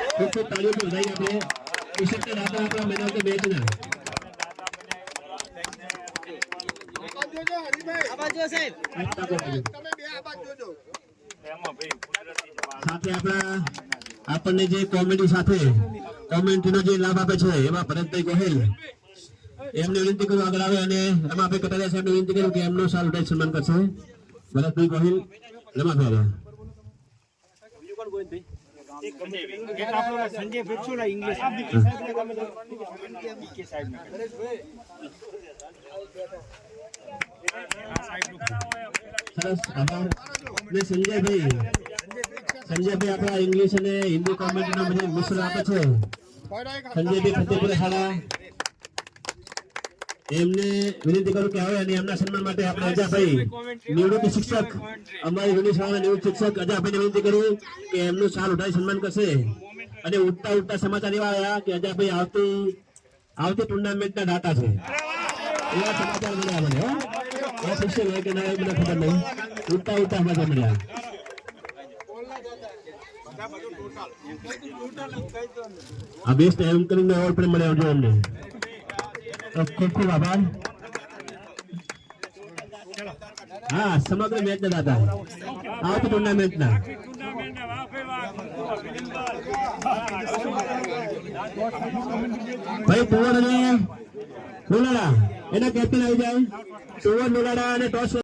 ખૂબ ખૂબ તાળીઓ વધાવી આપણે કિશનના દાતા આપણા મેન ઓફ ધ મેચના સાથે આપણા આપણને જે કોમેડી સાથે કોમેન્ટનો જે લાભ આપે છે એમાં ભરતભાઈ ગોહિલ એમને વિનંતી કરું આગળ આવે અને એમાં આપણે કટારિયા સાહેબને વિનંતી કરું કે એમનો સાલ ઉઠાઈ સન્માન કરશે ભરતભાઈ ગોહિલ રમાભાઈ સંજય પિરચુલા ઇંગ્લિશ સરસ આભાર ને સંજયભાઈ આપણા ઇંગ્લિશ અને હિન્દી કોમેન્ટનો મને મિશ્ર આપે છે સંજયભાઈ ફતેપુરા શાળા એમને વિનંતી કરું કે આવે અને એમના સન્માન માટે આપણે અજાભાઈ નિવૃત્ત શિક્ષક અમારી જૂની શાળાના નિવૃત્ત શિક્ષક અજાભાઈને વિનંતી કરું કે એમનું સાલ ઉઠાવી સન્માન કરશે અને ઉઠતા સમાચાર એવા આવ્યા કે અજાભાઈ આવતી ટુર્નામેન્ટના દાતા છે એવા સમાચાર મળ્યા મને એ શિક્ષક હોય કે ના એ મને ખબર નહીં ઉઠતા સમાચાર મળ્યા આ બેસ્ટ એમ કરીને એવોર્ડ પણ મળ્યા જો અમને ખૂબ ખૂબ આભાર હા સમગ્ર મેચ ના દાદા આવતી ટુર્નામેન્ટ ના ભાઈ ટુવર અને લોલાડા એના કેપ્ટન આવી જાય ટુવર લોલાડા અને ટોસ